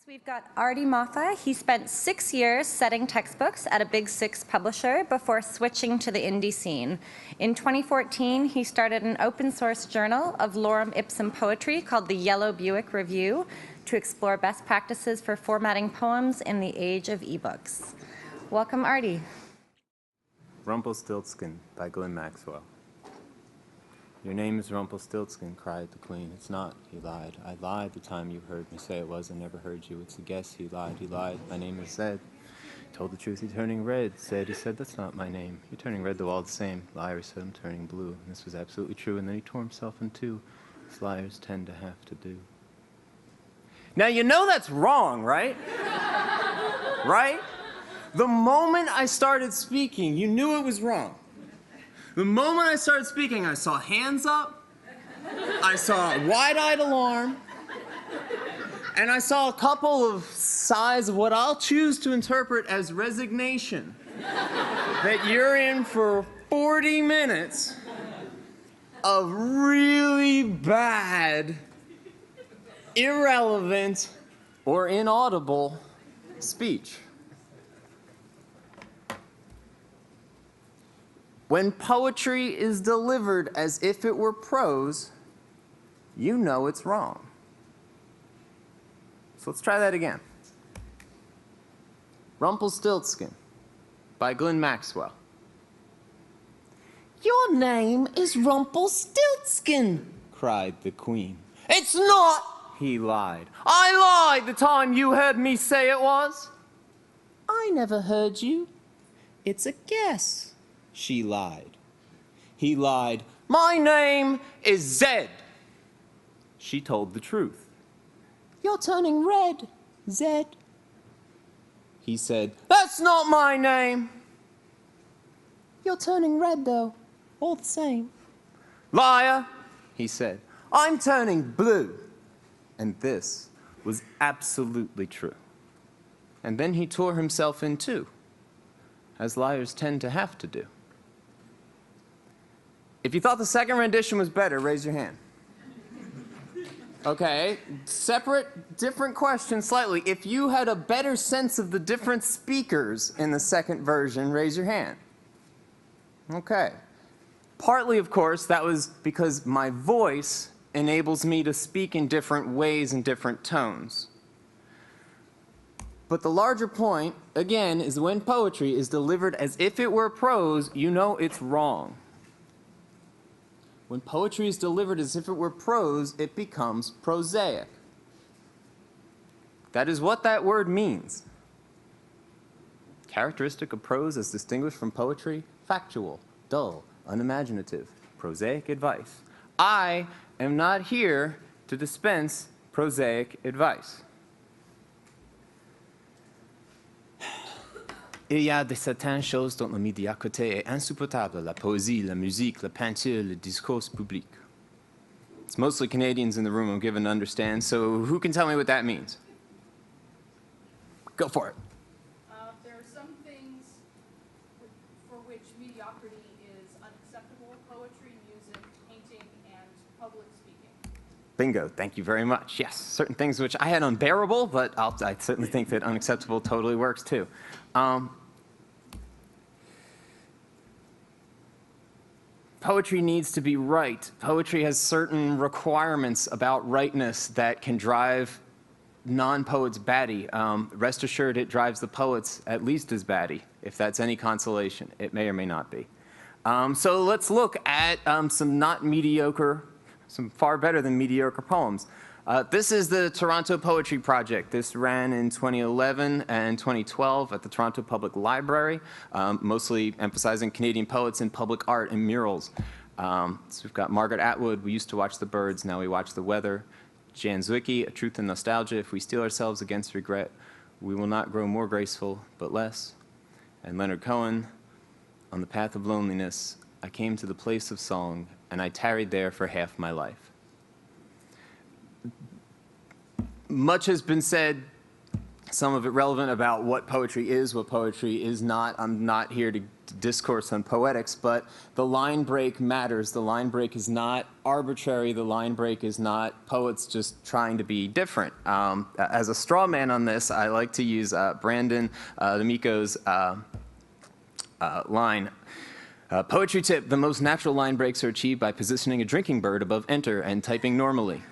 We've got Artie Moffa. He spent 6 years setting textbooks at a Big Six publisher before switching to the indie scene. In 2014, he started an open source journal of lorem ipsum poetry called the Yellow Buick Review to explore best practices for formatting poems in the age of ebooks. Welcome, Artie. Rumpelstiltskin by Glenn Maxwell. Your name is Rumpelstiltskin, cried the queen. It's not, he lied. I lied the time you heard me say it was. I never heard you. It's a guess, he lied, he lied. My name is Zed. Told the truth, you're turning red. Zed, he said, that's not my name. You're turning red though all the same. Liar, he said, I'm turning blue. And this was absolutely true. And then he tore himself in two, as liars tend to have to do. Now you know that's wrong, right? Right? The moment I started speaking, you knew it was wrong. The moment I started speaking, I saw hands up, I saw a wide-eyed alarm, and I saw a couple of sighs of what I'll choose to interpret as resignation. That you're in for 40 minutes of really bad, irrelevant, or inaudible speech. When poetry is delivered as if it were prose, you know it's wrong. So let's try that again. Rumpelstiltskin by Glenn Maxwell. Your name is Rumpelstiltskin, cried the queen. It's not, he lied. I lied the time you heard me say it was. I never heard you. It's a guess. She lied. He lied. My name is Zed. She told the truth. You're turning red, Zed. He said, that's not my name. You're turning red, though, all the same. Liar, he said. I'm turning blue. And this was absolutely true. And then he tore himself in two, as liars tend to have to do. If you thought the second rendition was better, raise your hand. Okay, separate, different question slightly. If you had a better sense of the different speakers in the second version, raise your hand. Okay. Partly, of course, that was because my voice enables me to speak in different ways and different tones. But the larger point, again, is when poetry is delivered as if it were prose, you know it's wrong. When poetry is delivered as if it were prose, it becomes prosaic. That is what that word means. Characteristic of prose as distinguished from poetry: factual, dull, unimaginative, prosaic advice. I am not here to dispense prosaic advice. Il y a de certaines choses dont la médiocrité est insupportable: la poésie, la musique, la peinture, le discours public. It's mostly Canadians in the room, I'm given to understand, so who can tell me what that means? Go for it. There are some things for which mediocrity is unacceptable: poetry, music, painting, and public speaking. Bingo, thank you very much. Yes, certain things which I had unbearable, but I certainly think that unacceptable totally works too. Poetry needs to be right. Poetry has certain requirements about rightness that can drive non-poets batty. Rest assured, it drives the poets at least as batty, if that's any consolation. It may or may not be. So let's look at some not mediocre, some far better than mediocre poems. This is the Toronto Poetry Project. This ran in 2011 and 2012 at the Toronto Public Library, mostly emphasizing Canadian poets in public art and murals. So we've got Margaret Atwood, We Used to Watch the Birds, Now We Watch the Weather. Jan Zwicky, A Truth in Nostalgia, If We Steel Ourselves Against Regret, We Will Not Grow More Graceful, But Less. And Leonard Cohen, On the Path of Loneliness, I Came to the Place of Song, and I Tarried There for Half My Life. Much has been said, some of it relevant, about what poetry is not. I'm not here discourse on poetics, but the line break matters. The line break is not arbitrary. The line break is not poets just trying to be different. As a straw man on this, I like to use Brandon D'Amico's line. Poetry tip: the most natural line breaks are achieved by positioning a drinking bird above enter and typing normally.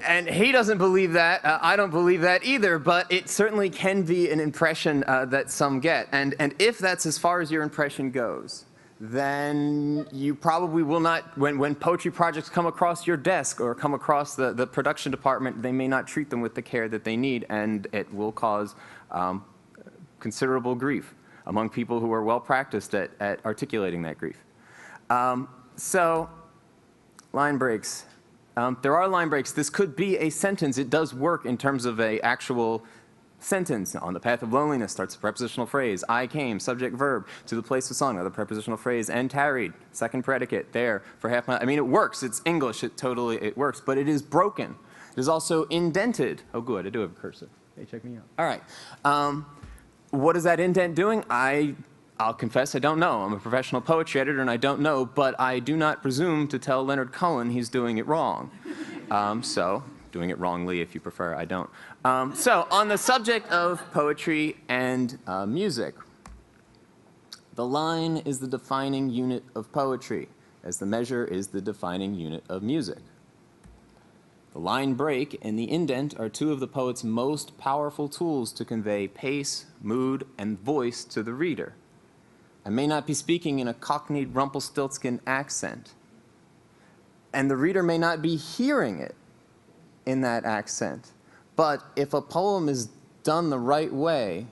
And he doesn't believe that. I don't believe that either, but it certainly can be an impression that some get. And if that's as far as your impression goes, then you probably will not, when poetry projects come across your desk or come across the production department, they may not treat them with the care that they need, and it will cause considerable grief among people who are well practiced at articulating that grief. So, line breaks. There are line breaks. This could be a sentence. It does work in terms of an actual sentence. On the path of loneliness starts a prepositional phrase. I came, subject, verb, to the place of song, another prepositional phrase, and tarried, second predicate, there, for half my, I mean, it works. It's English. It works. But it is broken. It is also indented. Oh, good. I do have a cursor. Hey, check me out. All right. What is that indent doing? I'll confess I don't know. I'm a professional poetry editor and I don't know, but I do not presume to tell Leonard Cohen he's doing it wrong. So, doing it wrongly if you prefer, I don't. So, on the subject of poetry and music, the line is the defining unit of poetry, as the measure is the defining unit of music. The line break and the indent are two of the poet's most powerful tools to convey pace, mood, and voice to the reader. I may not be speaking in a cockneyed Rumpelstiltskin accent, and the reader may not be hearing it in that accent. But if a poem is done the right way,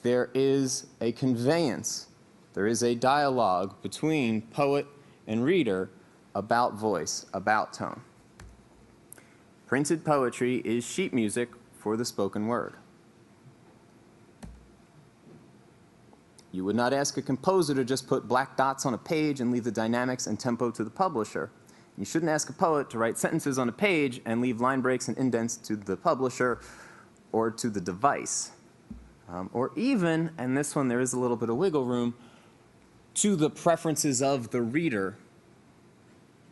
there is a conveyance, there is a dialogue between poet and reader about voice, about tone. Printed poetry is sheet music for the spoken word. You would not ask a composer to just put black dots on a page and leave the dynamics and tempo to the publisher. You shouldn't ask a poet to write sentences on a page and leave line breaks and indents to the publisher or to the device. Or even, and this one there is a little bit of wiggle room, to the preferences of the reader,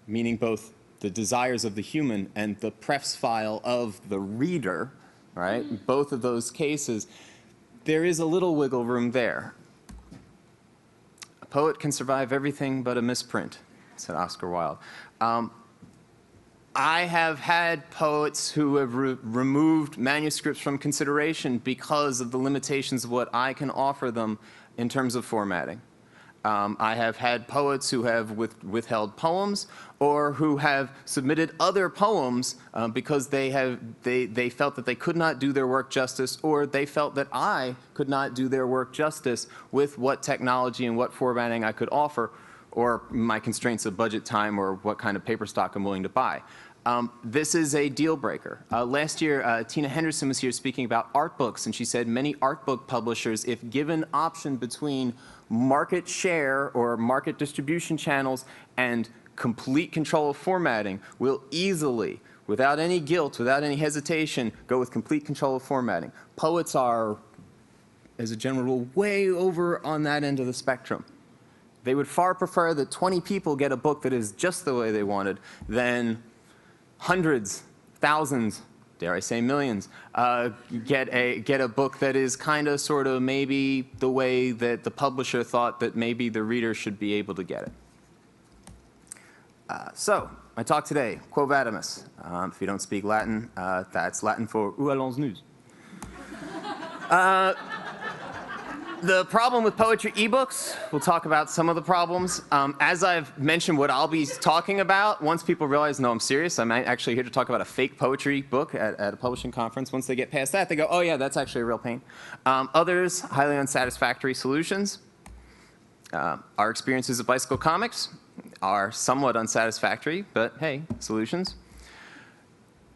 meaning both the desires of the human and the prefs file of the reader, right? Both of those cases, there is a little wiggle room there. A poet can survive everything but a misprint, said Oscar Wilde. I have had poets who have removed manuscripts from consideration because of the limitations of what I can offer them in terms of formatting. I have had poets who have withheld poems or who have submitted other poems because they felt that they could not do their work justice, or they felt that I could not do their work justice with what technology and what formatting I could offer, or my constraints of budget, time, or what kind of paper stock I'm willing to buy. This is a deal breaker. Last year, Tina Henderson was here speaking about art books, and she said many art book publishers, if given option between market share or market distribution channels and complete control of formatting, will easily, without any guilt, without any hesitation, go with complete control of formatting. Poets are, as a general rule, way over on that end of the spectrum. They would far prefer that 20 people get a book that is just the way they wanted than hundreds, thousands, dare I say millions, get a book that is kind of, sort of, maybe the way that the publisher thought that maybe the reader should be able to get it. So, my talk today, Quo Vadimus. If you don't speak Latin, that's Latin for Où allons-nous? The problem with poetry ebooks, we'll talk about some of the problems. As I've mentioned what I'll be talking about, once people realize, no, I'm serious, I'm actually here to talk about a fake poetry book at a publishing conference. Once they get past that, they go, oh yeah, that's actually a real pain. Others, highly unsatisfactory solutions. Our experiences of bicycle comics are somewhat unsatisfactory, but hey, solutions.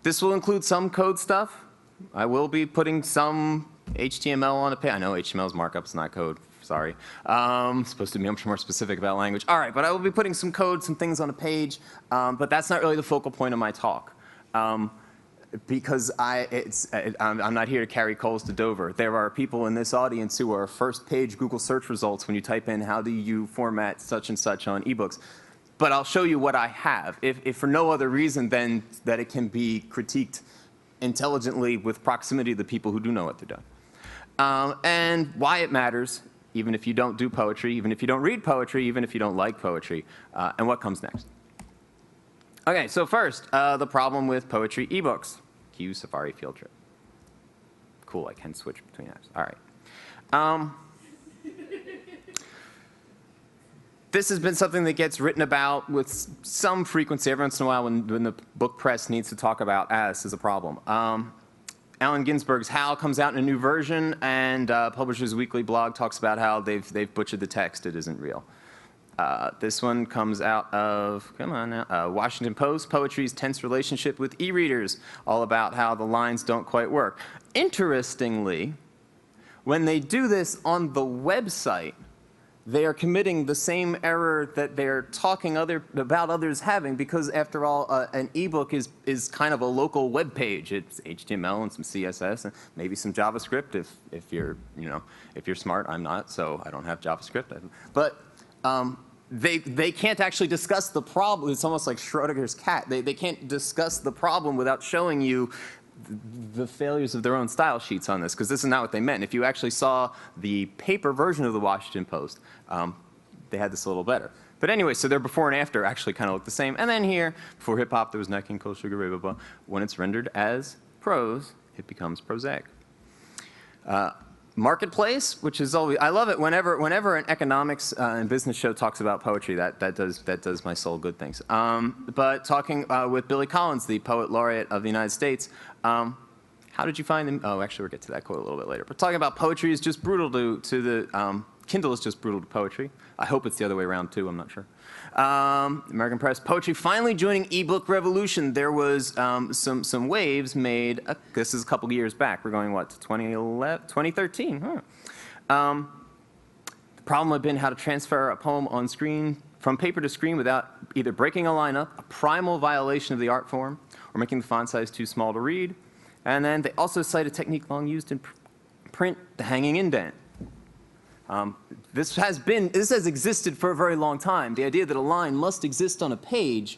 This will include some code stuff. I will be putting some HTML on a page. I know HTML is markup, it's not code. Sorry. It's supposed to be much more specific about language. All right, but I will be putting some code, some things on a page, but that's not really the focal point of my talk. because I'm not here to carry coals to Dover. There are people in this audience who are first-page Google search results when you type in how do you format such and such on ebooks. But I'll show you what I have, if for no other reason than that it can be critiqued intelligently with proximity to the people who do know what they're doing. And why it matters, even if you don't do poetry, even if you don't read poetry, even if you don't like poetry, and what comes next. Okay, so first, the problem with poetry ebooks. Cue Safari field trip. Cool, I can switch between apps. All right. This has been something that gets written about with some frequency every once in a while when the book press needs to talk about this as a problem. Allen Ginsberg's Howl comes out in a new version, and Publishers Weekly blog talks about how they've butchered the text. It isn't real. This one comes out of, come on now, Washington Post, Poetry's Tense Relationship with E-Readers, all about how the lines don't quite work. Interestingly, when they do this on the website, they are committing the same error that they're talking about others having, because after all, an ebook is kind of a local web page. It's HTML and some CSS and maybe some JavaScript if you're smart. I'm not, so I don't have JavaScript. But they can't actually discuss the problem. It's almost like Schrodinger's cat. They can't discuss the problem without showing you the failures of their own style sheets on this, because this is not what they meant. If you actually saw the paper version of the Washington Post, they had this a little better. But anyway, so their before and after actually kind of look the same. And then here, before hip-hop, there was Nat King Cole, Sugar Ray, blah, blah. When it's rendered as prose, it becomes prosaic. Marketplace, which is always, I love it whenever an economics and business show talks about poetry. That does my soul good things. But talking with Billy Collins, the poet laureate of the United States, how did you find them? Oh, actually, we'll get to that quote a little bit later. But talking about poetry is just brutal to the Kindle is just brutal to poetry. I hope it's the other way around too. I'm not sure. American Press, poetry finally joining ebook revolution. There was some waves made. This is a couple years back. We're going what, to 2013? Huh. The problem had been how to transfer a poem on screen from paper to screen without either breaking a line up, a primal violation of the art form, or making the font size too small to read. And then they also cite a technique long used in print, the hanging indent. This has existed for a very long time. The idea that a line must exist on a page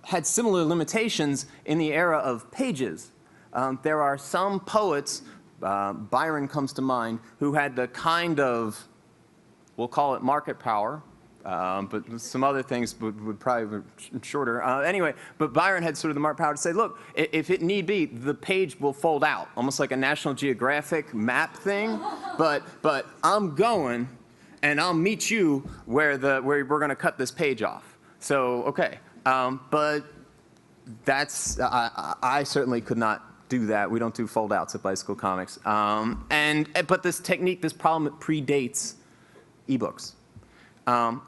had similar limitations in the era of pages. There are some poets, Byron comes to mind, who had the kind of, we'll call it market power, but some other things would probably be shorter. Anyway, but Byron had sort of the market power to say, look, if it need be, the page will fold out, almost like a National Geographic map thing. But I'm going, and I'll meet you where we're going to cut this page off. So okay, but that's I certainly could not do that. We don't do fold outs at Bicycle Comics. But this technique, this problem, predates ebooks.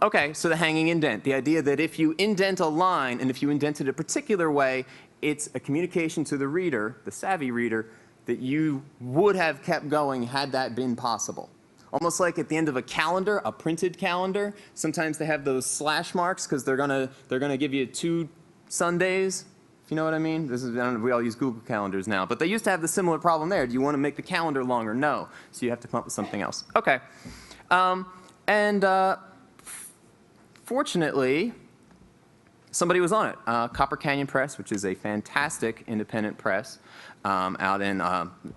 Okay, so the hanging indent, the idea that if you indent a line, and if you indent it a particular way, it's a communication to the reader, the savvy reader, that you would have kept going had that been possible. Almost like at the end of a calendar, a printed calendar, sometimes they have those slash marks because they're gonna give you 2 Sundays, if you know what I mean. This is, I don't know, we all use Google calendars now, but they used to have the similar problem there. Do you want to make the calendar longer? No, so you have to come up with something else. Okay, fortunately, somebody was on it. Copper Canyon Press, which is a fantastic independent press out in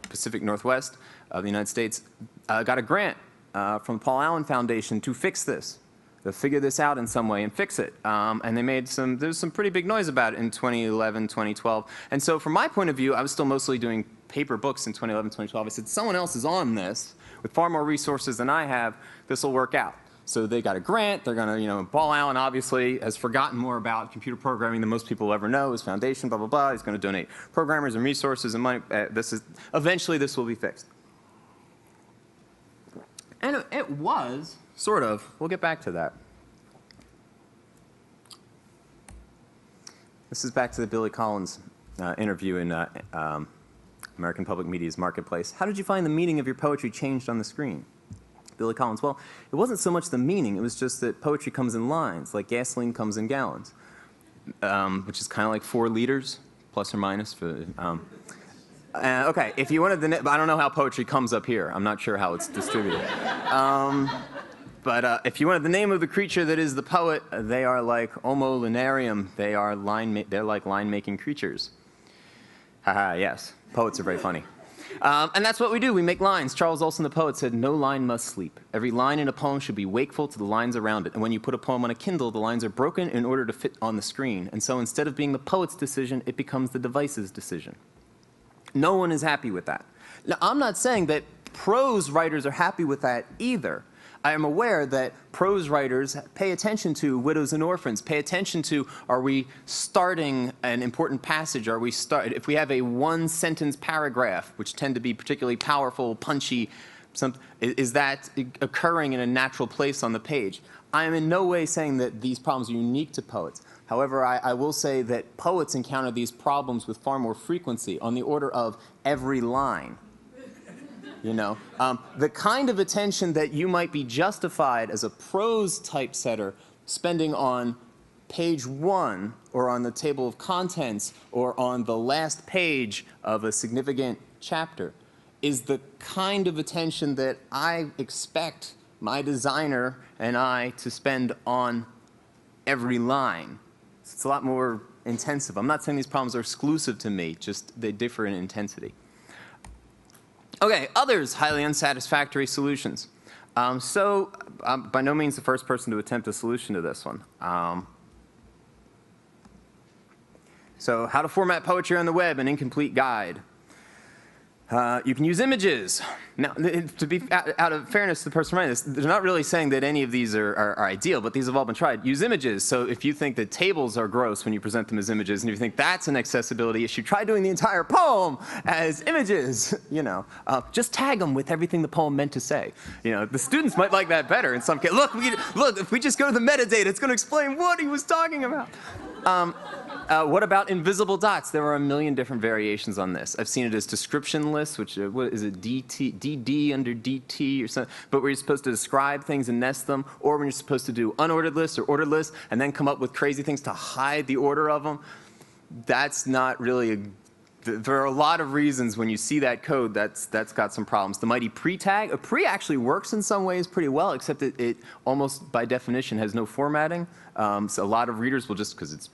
Pacific Northwest of the United States, got a grant from the Paul Allen Foundation to fix this, to figure this out in some way and fix it. And they made there's some pretty big noise about it in 2011, 2012. And so from my point of view, I was still mostly doing paper books in 2011, 2012. I said, someone else is on this with far more resources than I have. This will work out. So they got a grant. They're going to, Paul Allen obviously has forgotten more about computer programming than most people ever know. His foundation, blah, blah, blah. He's going to donate programmers and resources and money. Eventually this will be fixed. And it was, sort of. We'll get back to that. This is back to the Billy Collins interview in American Public Media's Marketplace. How did you find the meaning of your poetry changed on the screen? Billy Collins, well, it wasn't so much the meaning, it was just that poetry comes in lines, like gasoline comes in gallons, which is kind of like 4 liters plus or minus for. Okay, if you wanted the, I don't know how poetry comes up here. I'm not sure how it's distributed. But if you wanted the name of the creature that is the poet, they are like Homo lunarium. They're like line-making creatures. Haha, yes. Poets are very funny. And that's what we do. We make lines. Charles Olson, the poet, said, "No line must sleep. Every line in a poem should be wakeful to the lines around it. And when you put a poem on a Kindle, the lines are broken in order to fit on the screen. And so instead of being the poet's decision, it becomes the device's decision." No one is happy with that. Now, I'm not saying that prose writers are happy with that either. I am aware that prose writers pay attention to widows and orphans, pay attention to, are we starting an important passage? If we have a one-sentence paragraph, which tend to be particularly powerful, punchy, is that occurring in a natural place on the page? I am in no way saying that these problems are unique to poets. However, I will say that poets encounter these problems with far more frequency, on the order of every line. You know, the kind of attention that you might be justified as a prose typesetter spending on page 1 or on the table of contents or on the last page of a significant chapter is the kind of attention that I expect my designer and I to spend on every line. It's a lot more intensive. I'm not saying these problems are exclusive to me, just they differ in intensity. Okay, others, highly unsatisfactory solutions. By no means the first person to attempt a solution to this one. So how to format poetry on the web, an incomplete guide. You can use images. Now, to be out of fairness to the person writing this, they're not really saying that any of these are ideal, but these have all been tried. Use images. So if you think that tables are gross when you present them as images, and you think that's an accessibility issue, try doing the entire poem as images. You know, just tag them with everything the poem meant to say. You know, the students might like that better in some cases. Look, if we just go to the metadata, it's going to explain what he was talking about. What about invisible dots? There are a million different variations on this. I've seen it as description lists, which what is it, DD under DT or something, but where you're supposed to describe things and nest them, or when you're supposed to do unordered lists or ordered lists and then come up with crazy things to hide the order of them. That's not really there are a lot of reasons when you see that code that's got some problems. The mighty pre-tag, a pre actually works in some ways pretty well, except it almost by definition has no formatting. So a lot of readers will just, because it's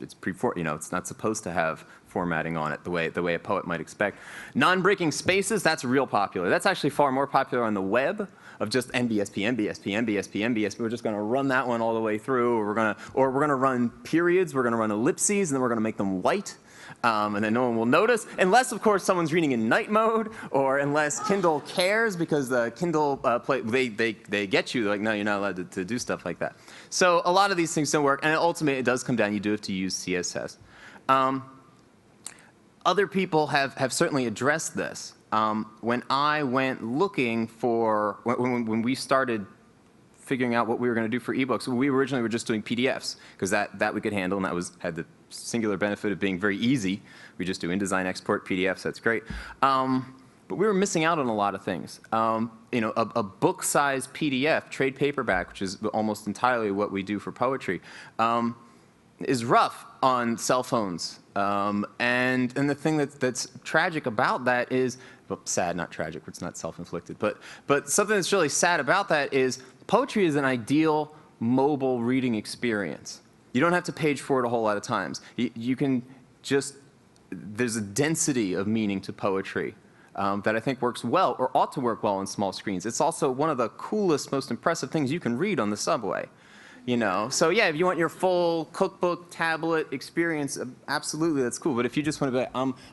you know, it's not supposed to have formatting on it the way a poet might expect. Non-breaking spaces, that's real popular. That's actually far more popular on the web, of just NBSP, NBSP, NBSP, NBSP. We're just going to run that one all the way through, or we're going to run periods, we're going to run ellipses, and then we're going to make them white. And then no one will notice, unless, of course, someone's reading in night mode, or unless Kindle cares, because the Kindle they get you. They're like, no, you're not allowed to do stuff like that. So a lot of these things don't work, and ultimately it does come down. You do have to use CSS. Other people have certainly addressed this. When I went looking for when we started figuring out what we were going to do for ebooks, we originally were just doing PDFs, because that we could handle, and that had the singular benefit of being very easy. We just do InDesign export PDFs. That's great. But we were missing out on a lot of things. You know, a book-sized PDF, trade paperback, which is almost entirely what we do for poetry, is rough on cell phones. And the thing that's tragic about that is, well, sad, not tragic, it's not self-inflicted, but something that's really sad about that is poetry is an ideal mobile reading experience. You don't have to page forward a whole lot of times. You can just, there's a density of meaning to poetry that I think works well, or ought to work well on small screens. It's also one of the coolest, most impressive things you can read on the subway. You know, so yeah, if you want your full cookbook, tablet experience, absolutely, that's cool. But if you just want to be,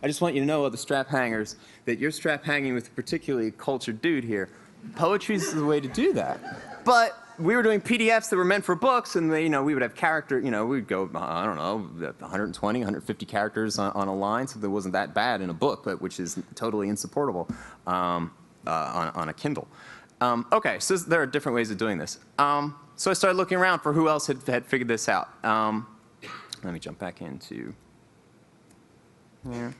I just want you to know, the strap hangers, that you're strap hanging with a particularly cultured dude here. Poetry's the way to do that. But we were doing PDFs that were meant for books, and they, you know, we would have character, you know, we'd go, I don't know, 120, 150 characters on a line, so that wasn't that bad in a book, but which is totally insupportable on a Kindle. Okay, so there are different ways of doing this. So I started looking around for who else had figured this out. Let me jump back into here.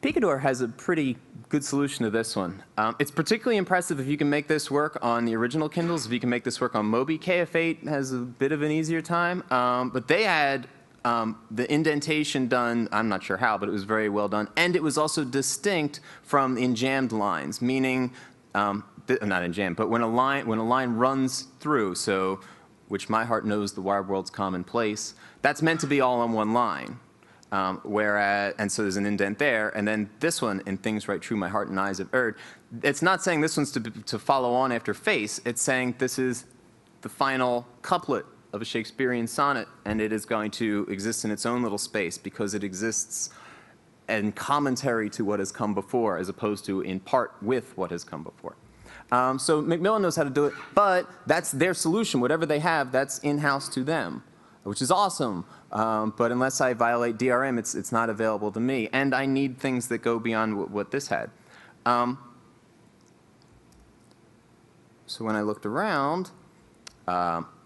Picador has a pretty good solution to this one. It's particularly impressive if you can make this work on the original Kindles, if you can make this work on Mobi. KF8 has a bit of an easier time, but they had the indentation done, I'm not sure how, but it was very well done. And it was also distinct from enjambed lines, meaning, not enjambed, but when a line runs through, so, which my heart knows the wired world's commonplace, that's meant to be all on one line. Whereas, and so there's an indent there, and then this one, in Things Right True, My Heart and Eyes Have Erred, it's not saying this one's to follow on after face, it's saying this is the final couplet of a Shakespearean sonnet, and it is going to exist in its own little space because it exists in commentary to what has come before, as opposed to in part with what has come before. So Macmillan knows how to do it, but that's their solution. Whatever they have, that's in-house to them, which is awesome. But unless I violate DRM, it's not available to me. And I need things that go beyond what this had. So when I looked around,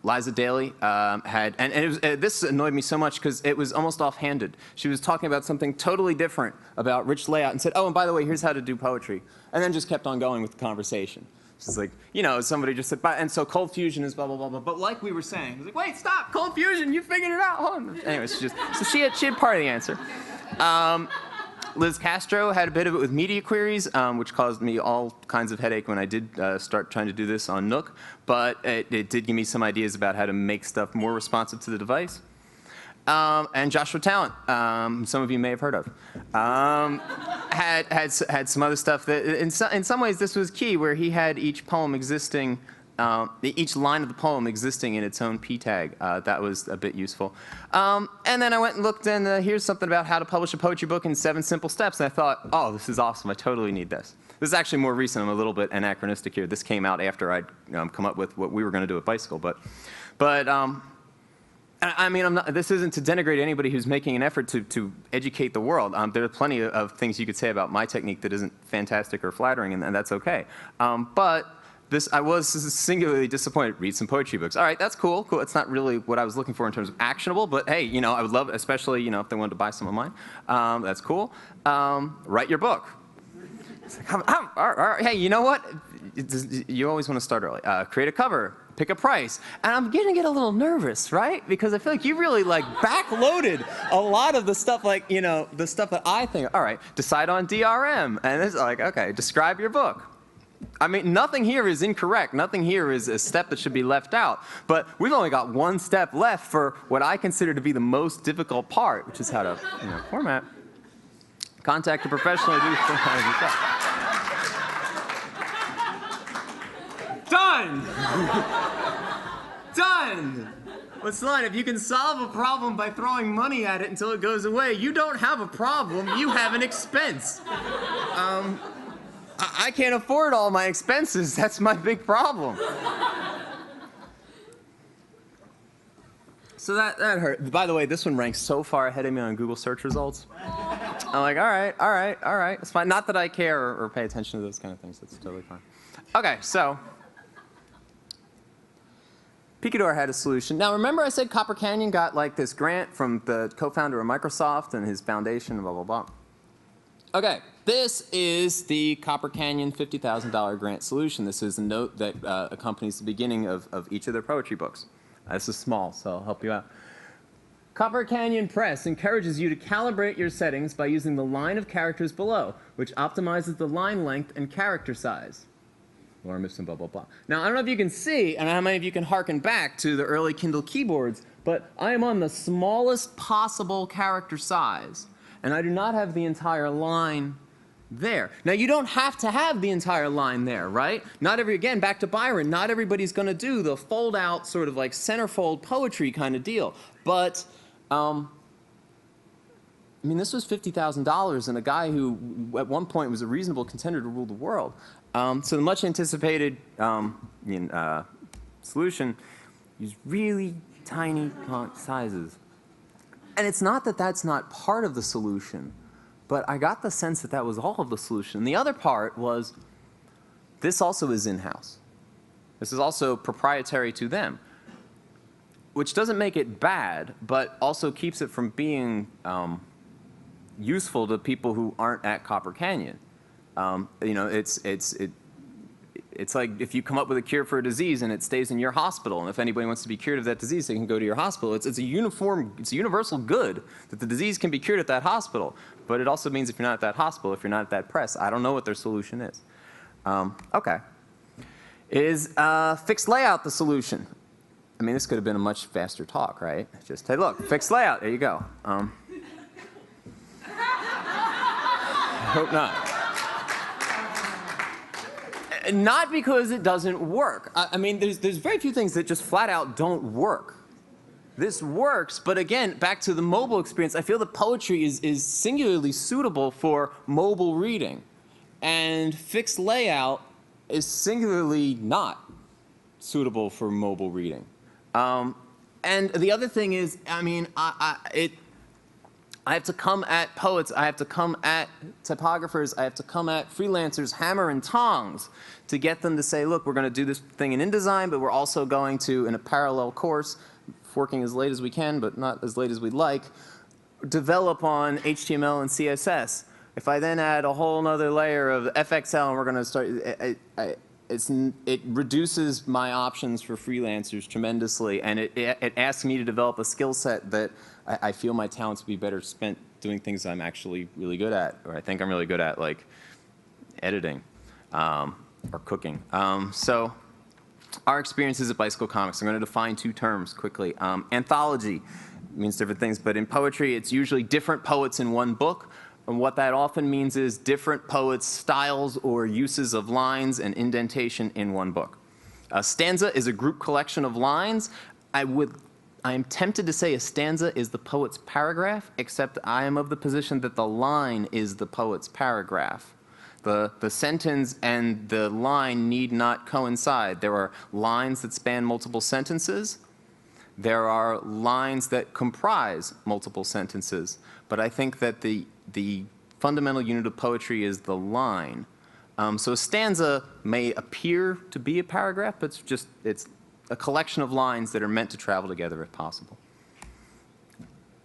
Liza Daly had, and it was, this annoyed me so much because it was almost offhanded. She was talking about something totally different about rich layout and said, oh, and by the way, here's how to do poetry. And then just kept on going with the conversation. She's like, you know, somebody just said, and so cold fusion is blah, blah, blah, blah. But like we were saying, I was like, wait, stop, cold fusion, you figured it out. Hold on. Anyways, so she had part of the answer. Liz Castro had a bit of it with media queries, which caused me all kinds of headache when I did start trying to do this on Nook. But it did give me some ideas about how to make stuff more responsive to the device. And Joshua Talent, some of you may have heard of, had some other stuff that, in some ways, this was key, where he had each poem existing, each line of the poem existing in its own p tag. That was a bit useful. And then I went and looked, and here's something about how to publish a poetry book in 7 simple steps. And I thought, oh, this is awesome. I totally need this. This is actually more recent. I'm a little bit anachronistic here. This came out after I'd come up with what we were going to do at Bicycle. But I mean, this isn't to denigrate anybody who's making an effort to educate the world. There are plenty of things you could say about my technique that isn't fantastic or flattering, and that's okay. But I was singularly disappointed. Read some poetry books. All right, that's cool. Cool. It's not really what I was looking for in terms of actionable, but hey, you know, I would love, especially, you know, if they wanted to buy some of mine. That's cool. Write your book. It's like, hey, you know what? You always want to start early. Create a cover. Pick a price. And I'm getting to get a little nervous, right? Because I feel like you really like backloaded a lot of the stuff, like, you know, the stuff that I think, all right, decide on DRM. And it's like, okay, describe your book. I mean, nothing here is incorrect. Nothing here is a step that should be left out. But we've only got one step left for what I consider to be the most difficult part, which is how to, you know, format. Contact a professional. Done! Done! What's the line? If you can solve a problem by throwing money at it until it goes away, you don't have a problem, you have an expense. I can't afford all my expenses, that's my big problem. So that hurt. By the way, this one ranks so far ahead of me on Google search results. I'm like, all right, it's fine. Not that I care or pay attention to those kind of things, that's totally fine. Okay, so Picador had a solution. Now, remember I said Copper Canyon got like this grant from the co-founder of Microsoft and his foundation, blah, blah, blah. Okay, this is the Copper Canyon $50,000 grant solution. This is a note that accompanies the beginning of each of their poetry books. This is small, so I'll help you out. Copper Canyon Press encourages you to calibrate your settings by using the line of characters below, which optimizes the line length and character size. Or blah, blah, blah. Now, I don't know if you can see, and how many of you can harken back to the early Kindle keyboards, but I am on the smallest possible character size, and I do not have the entire line there. Now, you don't have to have the entire line there, right? Again, back to Byron, not everybody's going to do the fold-out sort of like centerfold poetry kind of deal. But, I mean, this was $50,000 and a guy who, at one point, was a reasonable contender to rule the world. So the much anticipated solution used really tiny font sizes. And it's not that that's not part of the solution, but I got the sense that that was all of the solution. The other part was this also is in-house. This is also proprietary to them, which doesn't make it bad, but also keeps it from being useful to people who aren't at Copper Canyon. You know, it's like if you come up with a cure for a disease and it stays in your hospital, and if anybody wants to be cured of that disease, they can go to your hospital. It's a universal good that the disease can be cured at that hospital. But it also means if you're not at that hospital, if you're not at that press, I don't know what their solution is. Okay. Is fixed layout the solution? I mean, this could have been a much faster talk, right? Just, hey, look, fixed layout. There you go. I hope not. Not because it doesn't work. I mean, there's very few things that just flat out don't work. This works, but again, back to the mobile experience, I feel that poetry is singularly suitable for mobile reading. And fixed layout is singularly not suitable for mobile reading. And the other thing is, I mean, I have to come at poets, I have to come at typographers, I have to come at freelancers hammer and tongs to get them to say, look, we're going to do this thing in InDesign, but we're also going to, in a parallel course, working as late as we can, but not as late as we'd like, develop on HTML and CSS. If I then add a whole other layer of FXL and we're going to start, it reduces my options for freelancers tremendously, and it asks me to develop a skill set that I feel my talents would be better spent doing things I'm actually really good at, or I think I'm really good at, like editing or cooking. So our experiences at Bicycle Comics, I'm going to define two terms quickly. Anthology means different things, but in poetry, it's usually different poets in one book. And what that often means is different poets' styles or uses of lines and indentation in one book. A stanza is a group collection of lines. I am tempted to say a stanza is the poet's paragraph, except I am of the position that the line is the poet's paragraph. The sentence and the line need not coincide. There are lines that span multiple sentences. There are lines that comprise multiple sentences. But I think that the fundamental unit of poetry is the line. So a stanza may appear to be a paragraph, but it's a collection of lines that are meant to travel together if possible.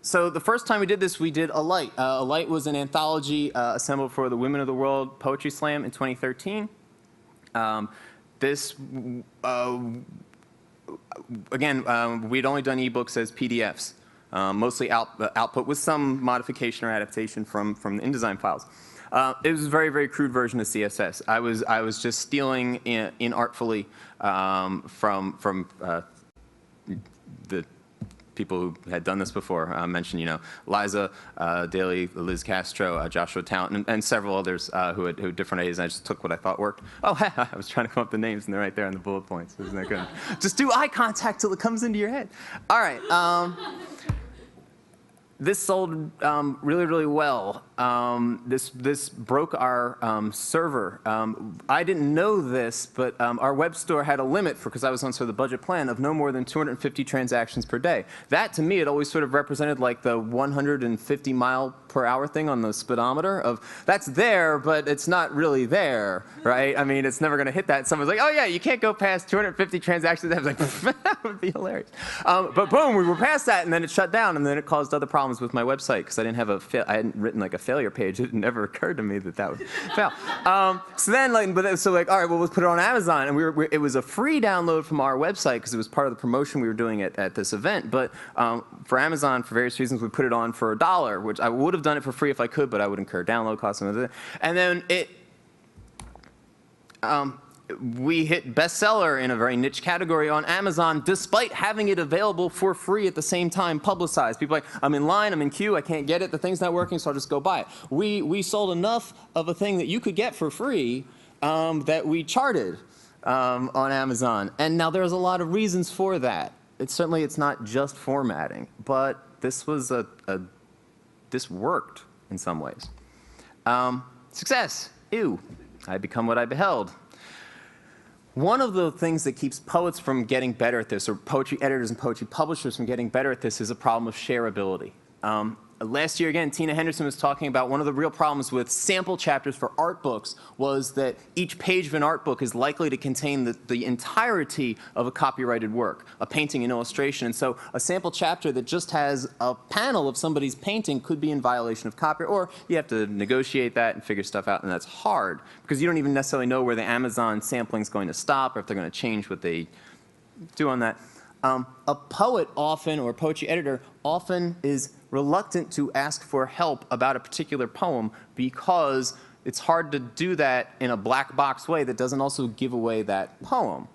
So the first time we did this, we did Alight. Alight was an anthology assembled for the Women of the World Poetry Slam in 2013. Again, we'd only done ebooks as PDFs. Mostly output with some modification or adaptation from the InDesign files. It was a very, very crude version of CSS. I was just stealing inartfully from the people who had done this before. I mentioned, Liza Daly, Liz Castro, Joshua Talent, and several others who had different ideas. And I just took what I thought worked. Oh, I was trying to come up with the names, and they're right there on the bullet points. Isn't that good? Just do eye contact till it comes into your head. All right. This sold really, really well. This broke our server. I didn't know this, but our web store had a limit because I was on sort of the budget plan of no more than 250 transactions per day. That, to me, it always sort of represented like the 150 mile per hour thing on the speedometer of that's there, but it's not really there, right? I mean, it's never going to hit that. And someone's like, oh yeah, you can't go past 250 transactions. I was like, that would be hilarious. But boom, we were past that, and then it shut down, and then it caused other problems with my website because I didn't have I hadn't written like a failure page. It never occurred to me that that would fail. So then, all right, well, let's put it on Amazon, and it was a free download from our website because it was part of the promotion we were doing at this event. But for Amazon, for various reasons, we put it on for $1, which I would have done it for free if I could, but I would incur download costs and then we hit bestseller in a very niche category on Amazon, despite having it available for free at the same time, publicized. People are like, I'm in line, I'm in queue, I can't get it, the thing's not working, so I'll just go buy it. We sold enough of a thing that you could get for free that we charted on Amazon. And now there's a lot of reasons for that. It's not just formatting, but this was this worked in some ways. Success, ew, I become what I beheld. One of the things that keeps poets from getting better at this, or poetry editors and poetry publishers from getting better at this, is a problem of shareability. Last year, again, Tina Henderson was talking about one of the real problems with sample chapters for art books was that each page of an art book is likely to contain the entirety of a copyrighted work, a painting and illustration. And so a sample chapter that just has a panel of somebody's painting could be in violation of copyright, or you have to negotiate that and figure stuff out, and that's hard because you don't even necessarily know where the Amazon sampling is going to stop or if they're going to change what they do on that. A poet often, or a poetry editor, often is reluctant to ask for help about a particular poem because it's hard to do that in a black box way that doesn't also give away that poem.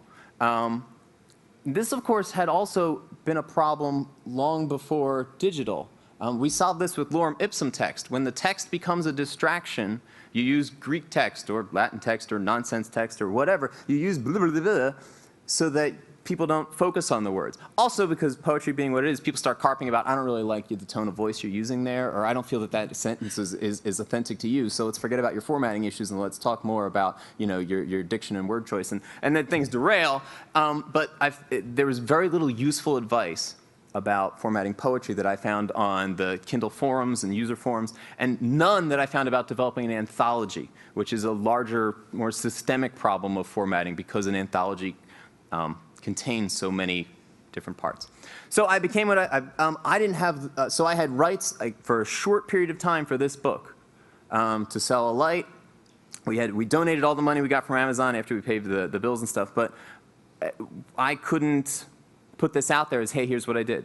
This, of course, had also been a problem long before digital. We solved this with lorem ipsum text. When the text becomes a distraction, you use Greek text or Latin text or nonsense text or whatever. You use blah, blah, blah, blah, so that people don't focus on the words. Also, because poetry being what it is, people start carping about, I don't really like the tone of voice you're using there, or I don't feel that that sentence is authentic to you, so let's forget about your formatting issues and let's talk more about your diction and word choice. And then things derail, but there was very little useful advice about formatting poetry that I found on the Kindle forums and user forums, and none that I found about developing an anthology, which is a larger, more systemic problem of formatting because an anthology contains so many different parts. So I became what I didn't have, so I had rights for a short period of time for this book to sell a light. We donated all the money we got from Amazon after we paid the bills and stuff, but I couldn't put this out there as, hey, here's what I did.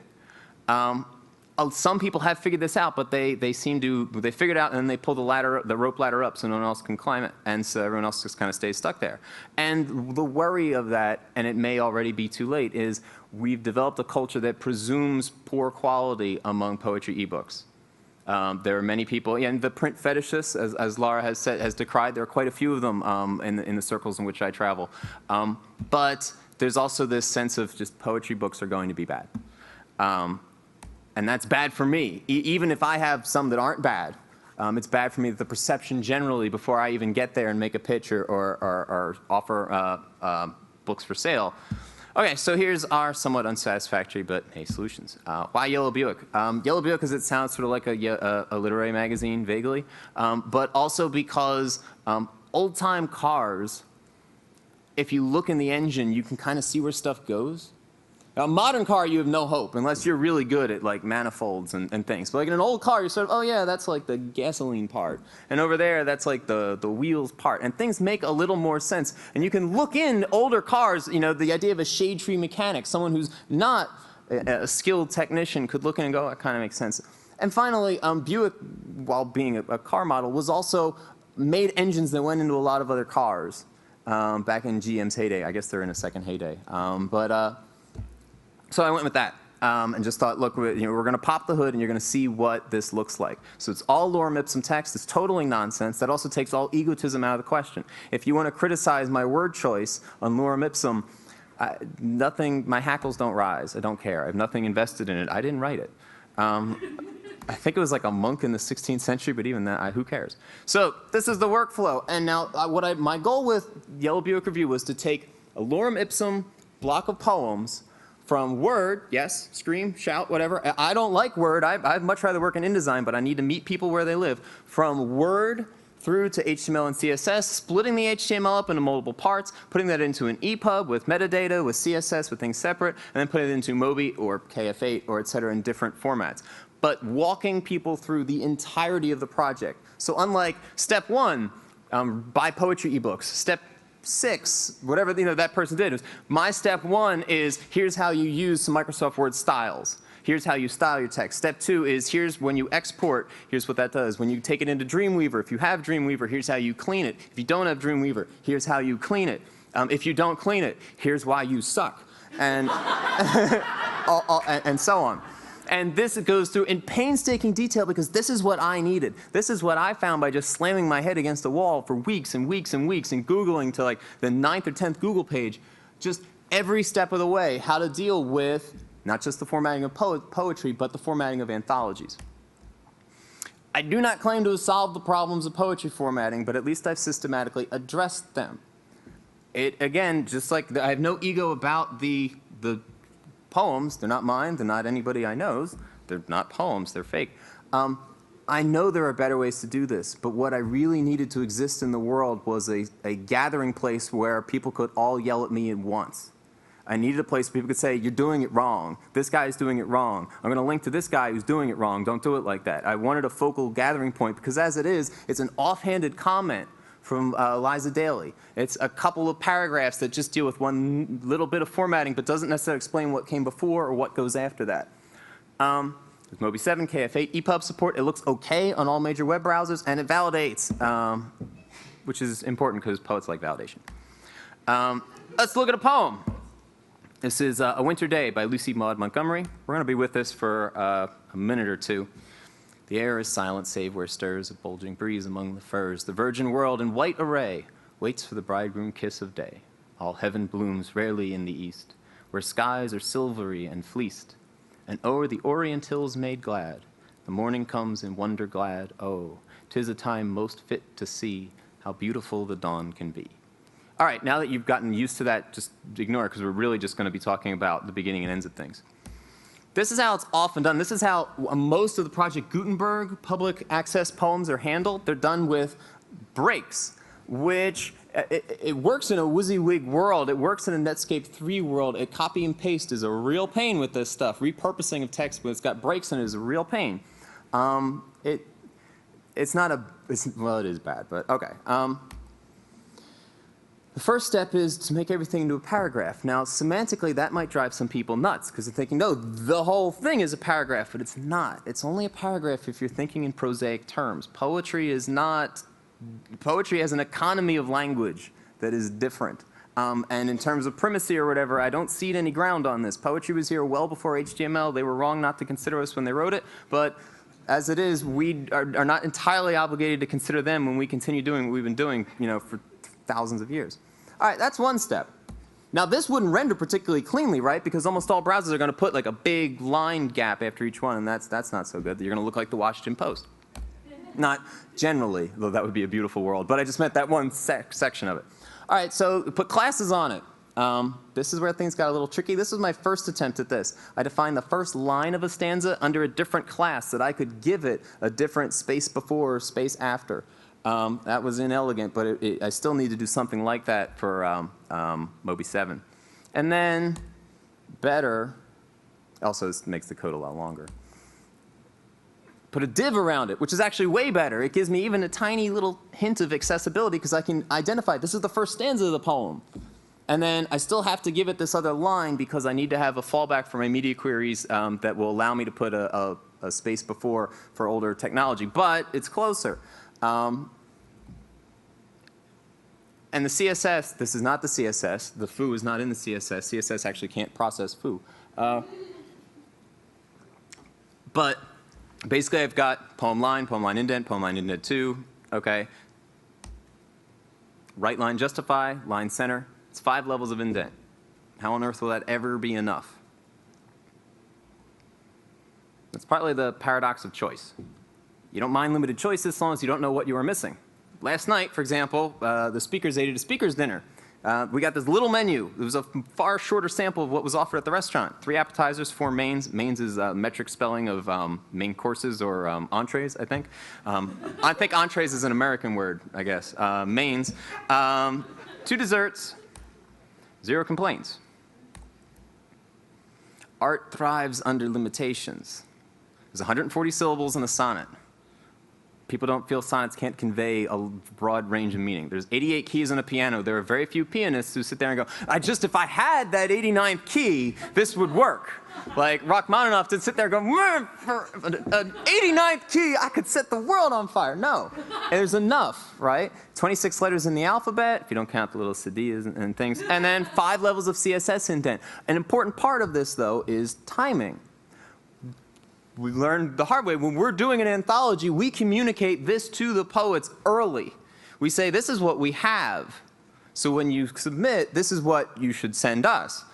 Some people have figured this out, but they figured it out and then they pull the rope ladder up so no one else can climb it, and so everyone else just kind of stays stuck there. And the worry of that, and it may already be too late, is we've developed a culture that presumes poor quality among poetry ebooks. There are many people, and the print fetishists, as Laura has decried, there are quite a few of them in the circles in which I travel. But there's also this sense of just poetry books are going to be bad. And that's bad for me. Even if I have some that aren't bad, it's bad for me that the perception generally, before I even get there and make a pitch or offer books for sale. Okay, so here's our somewhat unsatisfactory, but hey, solutions. Why Yellow Buick? Yellow Buick because it sounds sort of like a literary magazine, vaguely, but also because old-time cars, if you look in the engine, you can kind of see where stuff goes. Now, a modern car, you have no hope, unless you're really good at like manifolds and things. But like in an old car, you're sort of, oh yeah, that's like the gasoline part. And over there, that's like the wheels part. And things make a little more sense. And you can look in older cars, the idea of a shade tree mechanic, someone who's not a skilled technician could look in and go, that kind of makes sense. And finally, Buick, while being a car model, was also made engines that went into a lot of other cars back in GM's heyday. I guess they're in a second heyday. So I went with that and just thought, look, we're going to pop the hood and you're going to see what this looks like. So it's all lorem ipsum text. It's totally nonsense. That also takes all egotism out of the question. If you want to criticize my word choice on lorem ipsum, my hackles don't rise. I don't care. I have nothing invested in it. I didn't write it. I think it was like a monk in the 16th century, but even that, who cares? So this is the workflow. And now my goal with Yellow Buick Review was to take a lorem ipsum block of poems from Word, yes, scream, shout, whatever. I don't like Word. I'd much rather work in InDesign, but I need to meet people where they live. From Word through to HTML and CSS, splitting the HTML up into multiple parts, putting that into an EPUB with metadata, with CSS, with things separate, and then putting it into Mobi or KF8 or et cetera in different formats. But walking people through the entirety of the project. So unlike step 1, buy poetry ebooks, step 6, whatever that person did, my step 1 is here's how you use some Microsoft Word styles. Here's how you style your text. Step 2 is here's when you export, here's what that does. When you take it into Dreamweaver, if you have Dreamweaver, here's how you clean it. If you don't have Dreamweaver, here's how you clean it. If you don't clean it, here's why you suck. And, and so on. And this goes through in painstaking detail because this is what I needed. This is what I found by just slamming my head against the wall for weeks and weeks and weeks and Googling to like the 9th or 10th Google page, just every step of the way, how to deal with not just the formatting of poetry, but the formatting of anthologies. I do not claim to have solved the problems of poetry formatting, but at least I've systematically addressed them. Again, just like I have no ego about the poems. They're not mine. They're not anybody I know's. they're not poems, they're fake. I know there are better ways to do this, but what I really needed to exist in the world was a gathering place where people could all yell at me at once. I needed a place where people could say, you're doing it wrong. This guy's doing it wrong. I'm going to link to this guy who's doing it wrong. Don't do it like that. I wanted a focal gathering point because as it is, it's an offhanded comment from Liza Daly. It's a couple of paragraphs that just deal with one little bit of formatting but doesn't necessarily explain what came before or what goes after that. With Mobi 7, KF8, EPUB support. It looks okay on all major web browsers, and it validates, which is important because poets like validation. Let's look at a poem. This is A Winter Day by Lucy Maud Montgomery. We're going to be with this for a minute or two. The air is silent save where stirs a bulging breeze among the firs. The virgin world in white array waits for the bridegroom kiss of day. All heaven blooms rarely in the east, where skies are silvery and fleeced. And o'er the orient hills made glad, the morning comes in wonder glad. Oh, 'tis a time most fit to see how beautiful the dawn can be. All right, now that you've gotten used to that, just ignore it, because we're really just going to be talking about the beginning and ends of things. This is how it's often done. This is how most of the Project Gutenberg public access poems are handled. They're done with breaks, which it works in a WYSIWYG world. It works in a Netscape 3 world. A copy and paste is a real pain with this stuff. Repurposing of text when it's got breaks in it is a real pain. It's not a, well, it is bad, but okay. The first step is to make everything into a paragraph. Now, semantically, that might drive some people nuts, because they're thinking, no, the whole thing is a paragraph, but it's not. It's only a paragraph if you're thinking in prosaic terms. Poetry is not, poetry has an economy of language that is different. And in terms of primacy or whatever, I don't cede any ground on this. Poetry was here well before HTML. They were wrong not to consider us when they wrote it, but as it is, we are not entirely obligated to consider them when we continue doing what we've been doing, for thousands of years. All right, that's one step. Now, this wouldn't render particularly cleanly, right? Because almost all browsers are going to put like a big line gap after each one, and that's not so good. You're going to look like the Washington Post. Not generally, though that would be a beautiful world, but I just meant that one section of it. All right, so put classes on it. This is where things got a little tricky. This was my first attempt at this. I defined the first line of a stanza under a different class that I could give it a different space before or space after. That was inelegant, but I still need to do something like that for Mobi 7. And then, better, also this makes the code a lot longer. Put a div around it, which is actually way better. It gives me even a tiny little hint of accessibility because I can identify this is the first stanza of the poem. And then I still have to give it this other line because I need to have a fallback for my media queries that will allow me to put a space before for older technology. But it's closer. And the CSS, this is not the CSS. The foo is not in the CSS. CSS actually can't process foo. But basically, I've got poem line indent 2, okay. Right line justify, line center. It's 5 levels of indent. How on earth will that ever be enough? That's partly the paradox of choice. You don't mind limited choice as long as you don't know what you are missing. Last night, for example, the speakers ate at a speaker's dinner. We got this little menu. It was a far shorter sample of what was offered at the restaurant. 3 appetizers, 4 mains. Mains is metric spelling of main courses or entrees, I think. I think entrees is an American word, I guess. Mains. 2 desserts, 0 complaints. Art thrives under limitations. There's 140 syllables in a sonnet. People don't feel sonnets can't convey a broad range of meaning. There's 88 keys on a piano. There are very few pianists who sit there and go, if I had that 89th key, this would work. Like Rachmaninoff did sit there and go, for an 89th key, I could set the world on fire. No, there's enough, right? 26 letters in the alphabet, if you don't count the little cedillas and things, and then 5 levels of CSS indent. An important part of this, though, is timing. We learned the hard way. When we're doing an anthology, we communicate this to the poets early. We say, this is what we have. So when you submit, this is what you should send us.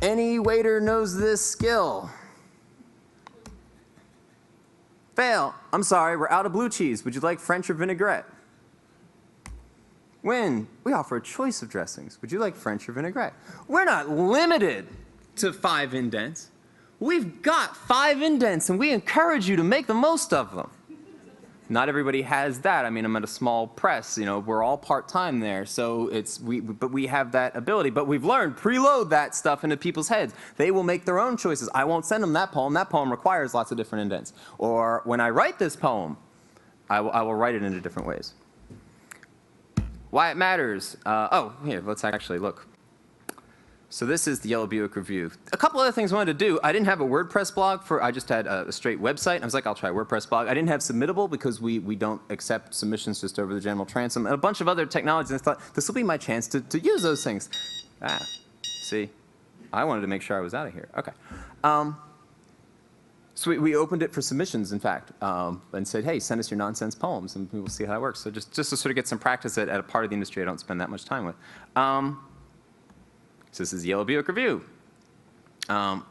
Any waiter knows this skill. Fail. I'm sorry, we're out of blue cheese. Would you like French or vinaigrette? Win. We offer a choice of dressings. Would you like French or vinaigrette? We're not limited to 5 indents. We've got 5 indents, and we encourage you to make the most of them. Not everybody has that. I mean, I'm at a small press. You know, we're all part-time there, so but we have that ability. But we've learned, preload that stuff into people's heads. They will make their own choices. I won't send them that poem. That poem requires lots of different indents. Or when I write this poem, I will write it into different ways. Why it matters. Oh, here, let's actually look. So this is the Yellow Buick review. A couple other things I wanted to do. I didn't have a WordPress blog. I just had a straight website. I was like, I'll try a WordPress blog. I didn't have Submittable because we don't accept submissions just over the general transom, and a bunch of other technologies. And I thought, this will be my chance to use those things. See? I wanted to make sure I was out of here. OK. So we opened it for submissions, in fact, and said, hey, send us your nonsense poems, and we'll see how that works. So just to sort of get some practice at a part of the industry I don't spend that much time with. So this is Yellow Buick review. And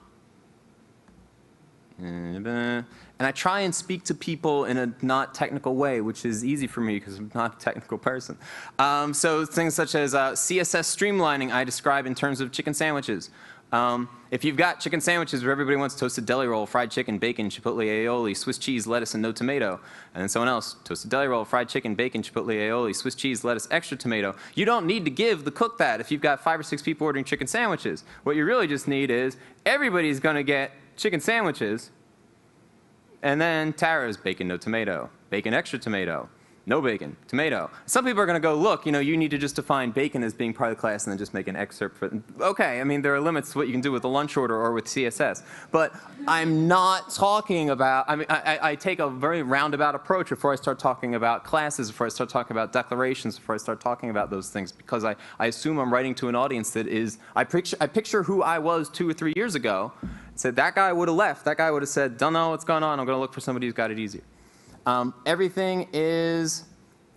I try and speak to people in a not technical way, which is easy for me because I'm not a technical person. So things such as CSS streamlining I describe in terms of chicken sandwiches. If you've got chicken sandwiches where everybody wants toasted deli roll, fried chicken, bacon, chipotle aioli, Swiss cheese, lettuce, and no tomato, and then someone else, toasted deli roll, fried chicken, bacon, chipotle aioli, Swiss cheese, lettuce, extra tomato, you don't need to give the cook that if you've got 5 or 6 people ordering chicken sandwiches. What you really just need is everybody's going to get chicken sandwiches, and then Tara's bacon, no tomato, bacon, extra tomato, no bacon, tomato. Some people are going to go, look, you know, you need to just define bacon as being part of the class and then just make an excerpt for it. OK, I mean, there are limits to what you can do with a lunch order or with CSS. But I'm not talking about, I mean, I take a very roundabout approach before I start talking about classes, before I start talking about declarations, before I start talking about those things, because I assume I'm writing to an audience that is, I picture who I was 2 or 3 years ago, said that guy would have left, that guy would have said, don't know what's going on, I'm going to look for somebody who's got it easier. Everything is,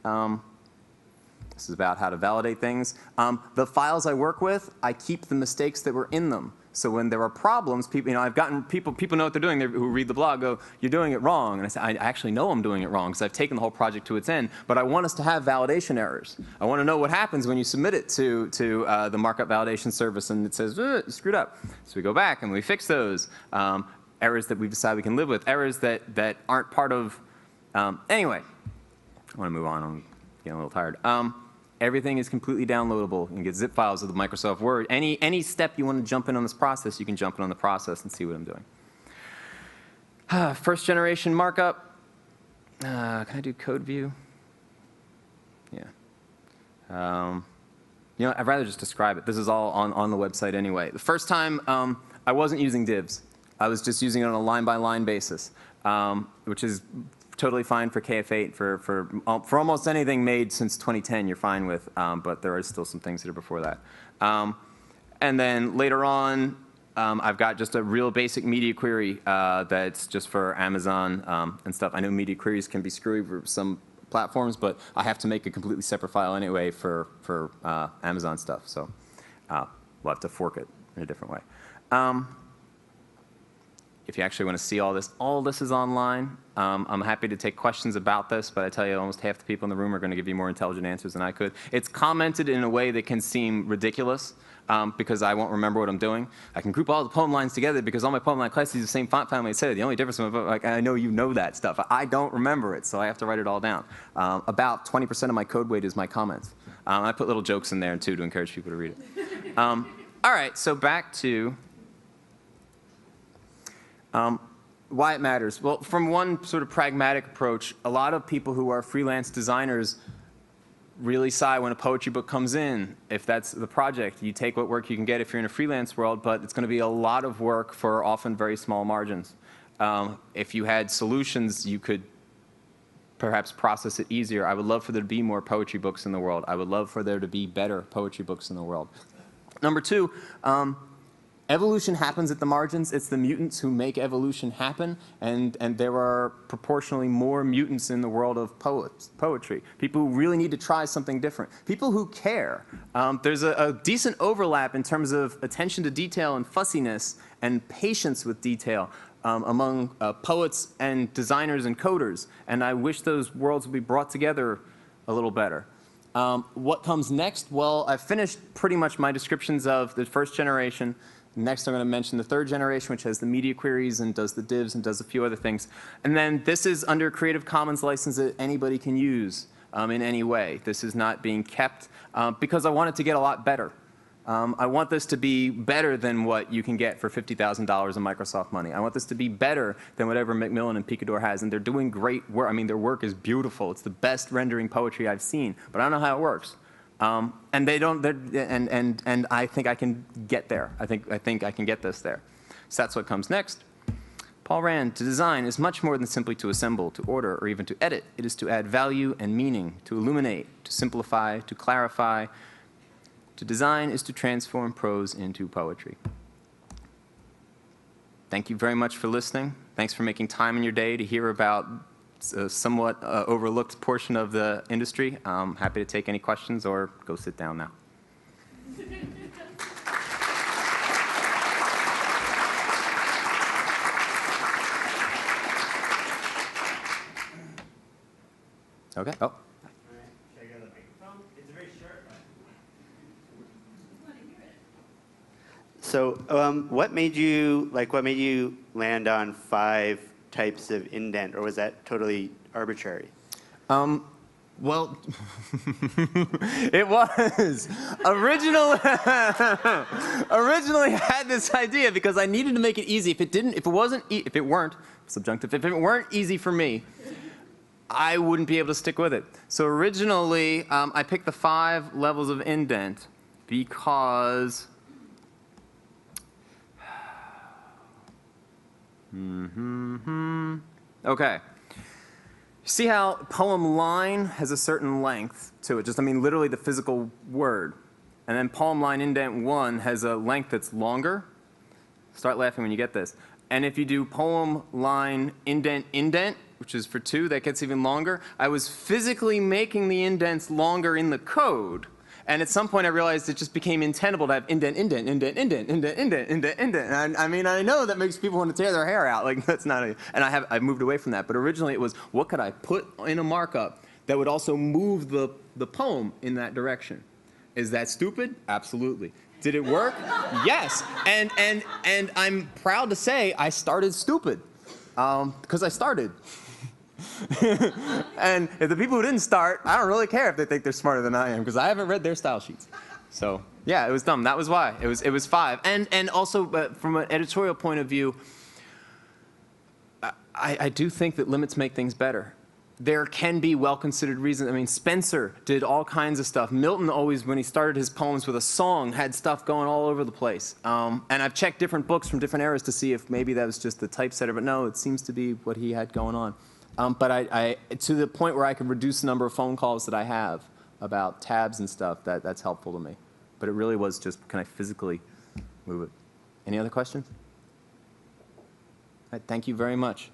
this is about how to validate things. The files I work with, I keep the mistakes that were in them. So when there are problems, people, you know, I've gotten people know what they're doing who read the blog go, you're doing it wrong. And I say, I actually know I'm doing it wrong because I've taken the whole project to its end. But I want us to have validation errors. I want to know what happens when you submit it to the markup validation service and it says, you screwed up. So we go back and we fix those. Errors that we decide we can live with. Errors that aren't part of, anyway, I want to move on. I'm getting a little tired. Everything is completely downloadable. You can get zip files of the Microsoft Word. Any step you want to jump in on this process, you can jump in on the process and see what I'm doing. First generation markup. Can I do code view? Yeah. You know, I'd rather just describe it. This is all on the website anyway. The first time, I wasn't using divs. I was just using it on a line-by-line basis, which is totally fine for KF8. For almost anything made since 2010, you're fine with, but there are still some things that are before that. And then later on, I've got just a real basic media query that's just for Amazon and stuff. I know media queries can be screwy for some platforms, but I have to make a completely separate file anyway for Amazon stuff. So we'll have to fork it in a different way. If you actually want to see all this is online. I'm happy to take questions about this, but I tell you, almost half the people in the room are going to give you more intelligent answers than I could. It's commented in a way that can seem ridiculous because I won't remember what I'm doing. I can group all the poem lines together because all my poem line classes use the same font family, etc. The only difference, like, I know you know that stuff. I don't remember it, so I have to write it all down. About 20% of my code weight is my comments. I put little jokes in there, too, to encourage people to read it. All right, so back to why it matters. Well, from one sort of pragmatic approach, a lot of people who are freelance designers really sigh when a poetry book comes in. If that's the project, you take what work you can get if you're in a freelance world, but it's going to be a lot of work for often very small margins. If you had solutions, you could perhaps process it easier. I would love for there to be more poetry books in the world. I would love for there to be better poetry books in the world. Number two, evolution happens at the margins. It's the mutants who make evolution happen, and there are proportionally more mutants in the world of poetry. People who really need to try something different. People who care. There's a decent overlap in terms of attention to detail and fussiness and patience with detail among poets and designers and coders, and I wish those worlds would be brought together a little better. What comes next? Well, I've finished pretty much my descriptions of the first generation. Next, I'm going to mention the third generation, which has the media queries and does the divs and does a few other things. And then this is under Creative Commons license that anybody can use in any way. This is not being kept because I want it to get a lot better. I want this to be better than what you can get for $50,000 in Microsoft money. I want this to be better than whatever Macmillan and Picador has. And they're doing great work. I mean, their work is beautiful. It's the best rendering poetry I've seen. But I don't know how it works. And they don't, and I think I can get there. I think I can get this there. So that's what comes next. Paul Rand, to design is much more than simply to assemble, to order, or even to edit. It is to add value and meaning, to illuminate, to simplify, to clarify. To design is to transform prose into poetry. Thank you very much for listening. Thanks for making time in your day to hear about a somewhat overlooked portion of the industry. I'm happy to take any questions or go sit down now. Okay. Oh. So, what made you land on 5 types of indent, or was that totally arbitrary? Well, it was. Originally I had this idea because I needed to make it easy. If it weren't easy for me, I wouldn't be able to stick with it. So originally, I picked the 5 levels of indent because okay. See how poem line has a certain length to it? Just, I mean, literally the physical word. And then poem line indent 1 has a length that's longer. Start laughing when you get this. And if you do poem line indent, which is for 2, that gets even longer. I was physically making the indents longer in the code. And at some point I realized it just became untenable to have indent. And I mean, I know that makes people want to tear their hair out. Like, that's not and I've moved away from that. But originally it was, what could I put in a markup that would also move the poem in that direction? Is that stupid? Absolutely. Did it work? Yes. And I'm proud to say I started stupid. Because I started. And if the people who didn't start, I don't really care if they think they're smarter than I am, because I haven't read their style sheets. So yeah, it was dumb. That was why. It was 5. And also, from an editorial point of view, I do think that limits make things better. There can be well-considered reasons. I mean, Spencer did all kinds of stuff. Milton always, when he started his poems with a song, had stuff going all over the place. And I've checked different books from different eras to see if maybe that was just the typesetter, but no, it seems to be what he had going on. But I to the point where I could reduce the number of phone calls that I have about tabs and stuff, that's helpful to me. But it really was just, can I physically move it? Any other questions? All right, thank you very much.